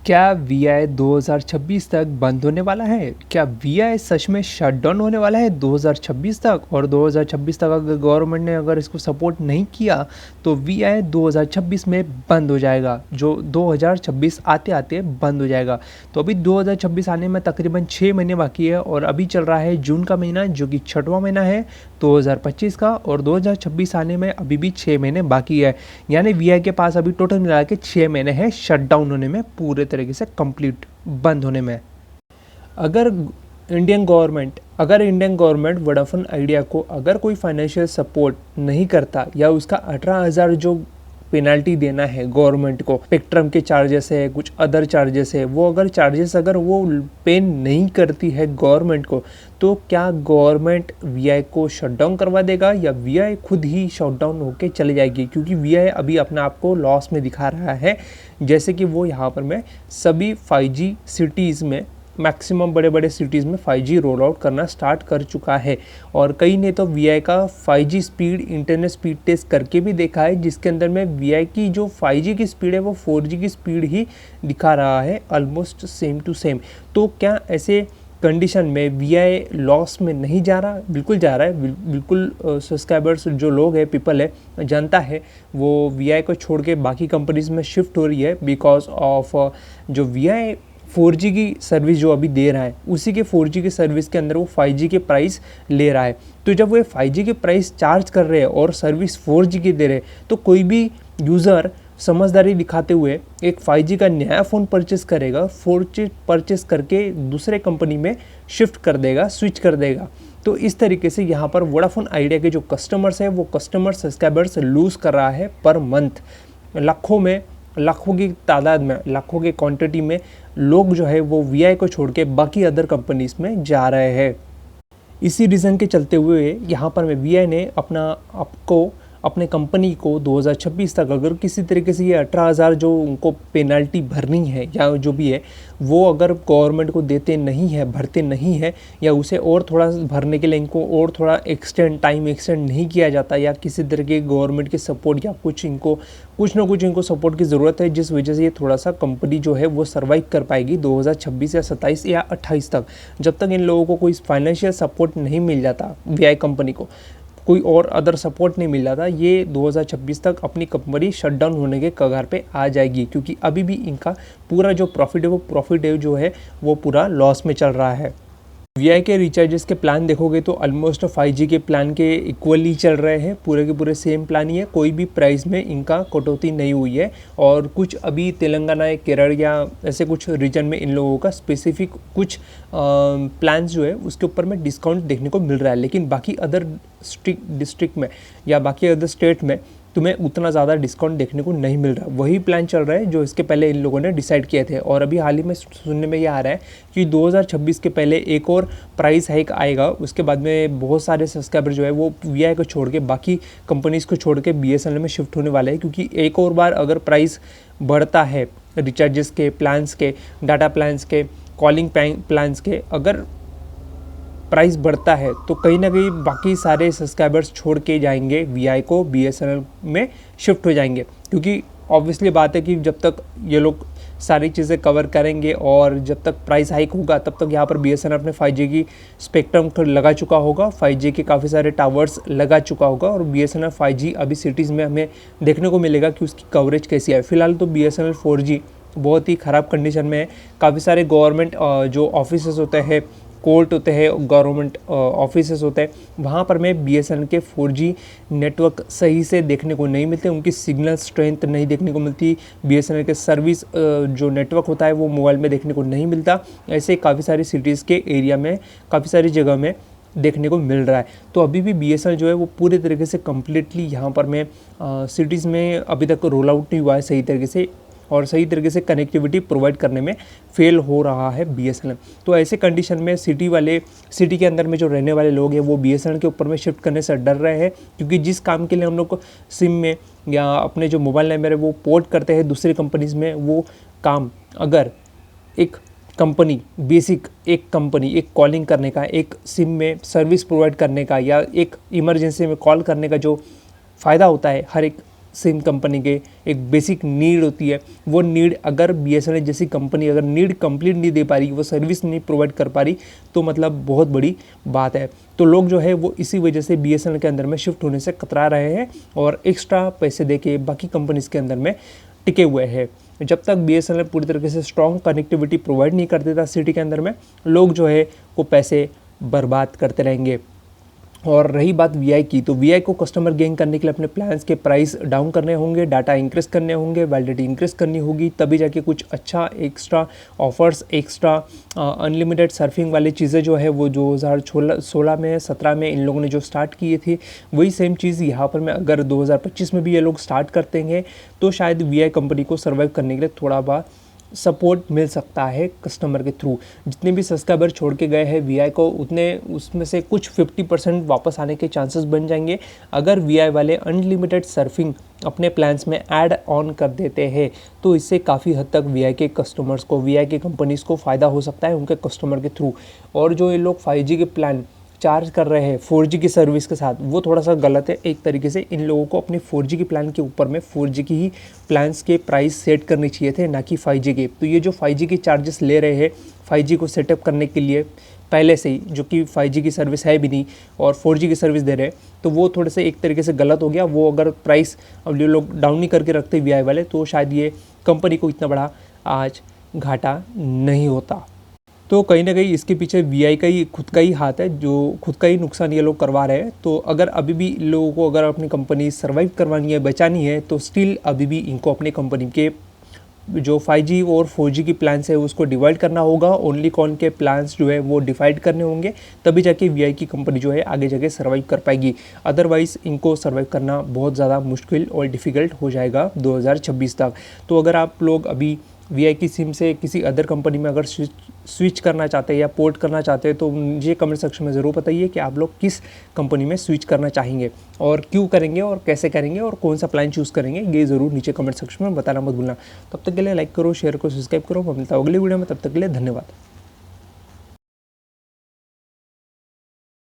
क्या वीआई 2026 तक बंद होने वाला है? क्या वीआई सच में शट डाउन होने वाला है 2026 तक? और 2026 तक अगर गवर्नमेंट ने अगर इसको सपोर्ट नहीं किया तो वीआई 2026 में बंद हो जाएगा, जो 2026 आते आते बंद हो जाएगा। तो अभी 2026 आने में तकरीबन 6 महीने बाकी है और अभी चल रहा है जून का महीना, जो कि 6वां महीना है 2025 का, और 2026 आने में अभी भी 6 महीने बाकी है। यानी वीआई के पास अभी टोटल मिला के 6 महीने हैं शट डाउन होने में, पूरे तरीके से कंप्लीट बंद होने में। अगर इंडियन गवर्नमेंट वोडाफोन आइडिया को अगर कोई फाइनेंशियल सपोर्ट नहीं करता, या उसका 18,000 जो पेनल्टी देना है गवर्नमेंट को, स्पेक्ट्रम के चार्जेस है, कुछ अदर चार्जेस है, वो अगर चार्जेस अगर वो पे नहीं करती है गवर्नमेंट को, तो क्या गवर्नमेंट वीआई को शट डाउन करवा देगा या वीआई खुद ही शट डाउन होके चले जाएगी? क्योंकि वीआई अभी अपने आप को लॉस में दिखा रहा है। जैसे कि वो यहाँ पर मैं सभी 5G सिटीज़ में, मैक्सिमम बड़े बड़े सिटीज़ में 5G रोल आउट करना स्टार्ट कर चुका है, और कई ने तो वीआई का 5G speed internet speed test करके भी देखा है, जिसके अंदर में वीआई की जो 5G की स्पीड है वो 4G की स्पीड ही दिखा रहा है, ऑलमोस्ट सेम टू सेम। तो क्या ऐसे कंडीशन में वीआई लॉस में नहीं जा रहा? बिल्कुल जा रहा है। बिल्कुल सब्सक्राइबर्स जो लोग हैं, पीपल है, जनता है, वो वीआई को छोड़ के बाकी कंपनीज में शिफ्ट हो रही है, बिकॉज ऑफ जो वीआई 4G की सर्विस जो अभी दे रहा है, उसी के 4G की सर्विस के अंदर वो 5G के प्राइस ले रहा है। तो जब वो 5G के प्राइस चार्ज कर रहे हैं और सर्विस 4G की दे रहे हैं, तो कोई भी यूज़र समझदारी दिखाते हुए एक 5G का नया फ़ोन परचेस करेगा, 4G परचेस करके दूसरे कंपनी में शिफ्ट कर देगा, स्विच कर देगा। तो इस तरीके से यहाँ पर वोडाफोन आइडिया के जो कस्टमर्स हैं, वो कस्टमर सब्सक्राइबर्स लूज़ कर रहा है पर मंथ। लाखों की तादाद में, लाखों के क्वांटिटी में लोग जो है वो वीआई को छोड़ के बाकी अदर कंपनीज में जा रहे हैं। इसी रीज़न के चलते हुए यहाँ पर मैं वीआई ने अपने कंपनी को 2026 तक अगर किसी तरीके से ये 18,000 जो उनको पेनल्टी भरनी है या जो भी है, वो अगर गवर्नमेंट को भरते नहीं है, या उसे और थोड़ा भरने के लिए इनको और थोड़ा टाइम एक्सटेंड नहीं किया जाता, या किसी तरह के गवर्नमेंट के सपोर्ट या कुछ ना कुछ इनको सपोर्ट की ज़रूरत है, जिस वजह से ये थोड़ा सा कंपनी जो है वो सर्वाइव कर पाएगी 2026 या 27 या 28 तक। जब तक इन लोगों को कोई फाइनेंशियल सपोर्ट नहीं मिल जाता, वीआई कंपनी को कोई और अदर सपोर्ट नहीं मिल रहा था, ये 2026 तक अपनी कंपनी शटडाउन होने के कगार पे आ जाएगी, क्योंकि अभी भी इनका पूरा जो प्रॉफिट है जो है वो पूरा लॉस में चल रहा है। वीआई के रिचार्जेस के प्लान देखोगे तो ऑलमोस्ट 5G के प्लान के इक्वली चल रहे हैं, पूरे के पूरे सेम प्लान ही है, कोई भी प्राइस में इनका कटौती नहीं हुई है। और कुछ अभी तेलंगाना, केरल या ऐसे कुछ रीजन में इन लोगों का स्पेसिफिक कुछ प्लान्स जो है उसके ऊपर में डिस्काउंट देखने को मिल रहा है, लेकिन बाकी अदर डिस्ट्रिक्ट में या बाकी अदर स्टेट में तुम्हें उतना ज़्यादा डिस्काउंट देखने को नहीं मिल रहा। वही प्लान चल रहा है जो इसके पहले इन लोगों ने डिसाइड किए थे। और अभी हाल ही में सुनने में ये आ रहा है कि 2026 के पहले एक और प्राइस हाइक आएगा, उसके बाद में बहुत सारे सब्सक्राइबर जो है वो वीआई को छोड़ के बाकी कंपनीज़ को छोड़ के बीएसएनएल में शिफ्ट होने वाले हैं, क्योंकि एक और बार अगर प्राइस बढ़ता है रिचार्जेस के, प्लान्स के, डाटा प्लान्स के, कॉलिंग प्लान्स के, अगर प्राइस बढ़ता है तो कहीं ना कहीं बाकी सारे सब्सक्राइबर्स छोड़ के जाएंगे वीआई को, बीएसएनएल में शिफ्ट हो जाएंगे। क्योंकि ऑब्वियसली बात है कि जब तक ये लोग सारी चीज़ें कवर करेंगे और जब तक प्राइस हाइक होगा तब तक यहाँ पर बीएसएनएल अपने 5G की स्पेक्ट्रम लगा चुका होगा, 5G के काफ़ी सारे टावर्स लगा चुका होगा, और बीएसएनएल 5G अभी सिटीज़ में हमें देखने को मिलेगा कि उसकी कवरेज कैसी है। फिलहाल तो बीएसएनएल 4G बहुत ही ख़राब कंडीशन में है। काफ़ी सारे गवर्नमेंट जो ऑफिसेस होते हैं, कोर्ट होते हैं, गवर्नमेंट ऑफिसेस होते हैं, वहाँ पर में बीएसएनएल के 4G नेटवर्क सही से देखने को नहीं मिलते, उनकी सिग्नल स्ट्रेंथ नहीं देखने को मिलती, बीएसएनएल के सर्विस जो नेटवर्क होता है वो मोबाइल में देखने को नहीं मिलता। ऐसे काफ़ी सारी सिटीज़ के एरिया में, काफ़ी सारी जगह में देखने को मिल रहा है। तो अभी भी बीएसएनएल जो है वो पूरे तरीके से कम्प्लीटली यहाँ पर में सिटीज़ में अभी तक रोल आउट नहीं हुआ है सही तरीके से, और सही तरीके से कनेक्टिविटी प्रोवाइड करने में फेल हो रहा है बीएसएनएल। तो ऐसे कंडीशन में सिटी के अंदर में जो रहने वाले लोग हैं वो बीएसएनएल के ऊपर में शिफ्ट करने से डर रहे हैं, क्योंकि जिस काम के लिए हम लोग को सिम में या अपने जो मोबाइल नंबर है वो पोर्ट करते हैं दूसरी कंपनीज़ में, वो काम अगर एक कंपनी एक कॉलिंग करने का, एक सिम में सर्विस प्रोवाइड करने का, या एक इमरजेंसी में कॉल करने का जो फ़ायदा होता है हर एक सिम कंपनी के एक बेसिक नीड होती है, वो नीड अगर BSNL जैसी कंपनी अगर नीड कंप्लीट नहीं दे पा रही, वो सर्विस नहीं प्रोवाइड कर पा रही, तो मतलब बहुत बड़ी बात है। तो लोग जो है वो इसी वजह से BSNL के अंदर में शिफ्ट होने से कतरा रहे हैं और एक्स्ट्रा पैसे दे के बाकी कंपनीज़ के अंदर में टिके हुए हैं। जब तक BSNL पूरी तरीके से स्ट्रॉन्ग कनेक्टिविटी प्रोवाइड नहीं कर देता सिटी के अंदर में, लोग जो है वो पैसे बर्बाद करते रहेंगे। और रही बात VI की, तो VI को कस्टमर गेन करने के लिए अपने प्लान्स के प्राइस डाउन करने होंगे, डाटा इंक्रीज करने होंगे, वैलिडिटी इंक्रीज करनी होगी, तभी जाके कुछ अच्छा extra offers, extra unlimited surfing वाली चीज़ें जो है वो 2016 में 17 में इन लोगों ने जो स्टार्ट किए थे, वही सेम चीज़ यहाँ पर मैं अगर 2025 में भी ये लोग स्टार्ट करते हैं तो शायद VI कंपनी को सर्वाइव करने के लिए थोड़ा बहुत सपोर्ट मिल सकता है कस्टमर के थ्रू। जितने भी सब्सक्राइबर छोड़ के गए हैं VI को, उतने उसमें से कुछ 50% वापस आने के चांसेस बन जाएंगे अगर VI वाले अनलिमिटेड सर्फिंग अपने प्लान्स में ऐड ऑन कर देते हैं। तो इससे काफ़ी हद तक VI के कस्टमर्स को, VI के कंपनीज़ को फ़ायदा हो सकता है उनके कस्टमर के थ्रू। और जो ये लोग 5G के प्लान चार्ज कर रहे हैं 4G की सर्विस के साथ, वो थोड़ा सा गलत है। एक तरीके से इन लोगों को अपने 4G के प्लान के ऊपर में 4G की ही प्लान्स के प्राइस सेट करने चाहिए थे, ना कि 5G के। तो ये जो 5G के चार्जेस ले रहे हैं 5G को सेटअप करने के लिए पहले से ही, जो कि 5G की सर्विस है भी नहीं और 4G की सर्विस दे रहे हैं, तो वो थोड़े से एक तरीके से गलत हो गया। वो अगर प्राइस अब ये लोग डाउन नहीं करके रखते VI वाले, तो शायद ये कंपनी को इतना बड़ा आज घाटा नहीं होता। तो कहीं ना कहीं इसके पीछे VI का ही खुद का ही हाथ है, जो खुद का ही नुकसान ये लोग करवा रहे हैं। तो अगर अभी भी लोगों को अगर अपनी कंपनी सर्वाइव करवानी है, बचानी है, तो स्टिल अभी भी इनको अपने कंपनी के जो 5G और 4G की प्लान्स है उसको डिवाइड करना होगा। ओनली कॉन के प्लान्स जो है वो डिवाइड करने होंगे, तभी जाके VI की कंपनी जो है आगे जाके सर्वाइव कर पाएगी। अदरवाइज़ इनको सर्वाइव करना बहुत ज़्यादा मुश्किल और डिफ़िकल्ट हो जाएगा 2026 तक। तो अगर आप लोग अभी VI की सिम से किसी अदर कंपनी में अगर स्विच करना चाहते हैं या पोर्ट करना चाहते हैं, तो मुझे कमेंट सेक्शन में ज़रूर बताइए कि आप लोग किस कंपनी में स्विच करना चाहेंगे और क्यों करेंगे और कैसे करेंगे और कौन सा प्लान चूज़ करेंगे, ये ज़रूर नीचे कमेंट सेक्शन में बताना मत भूलना। तब तक के लिए लाइक करो, शेयर करो, सब्सक्राइब करो। मैं मिलता हूं अगली वीडियो में, तब तक के लिए धन्यवाद।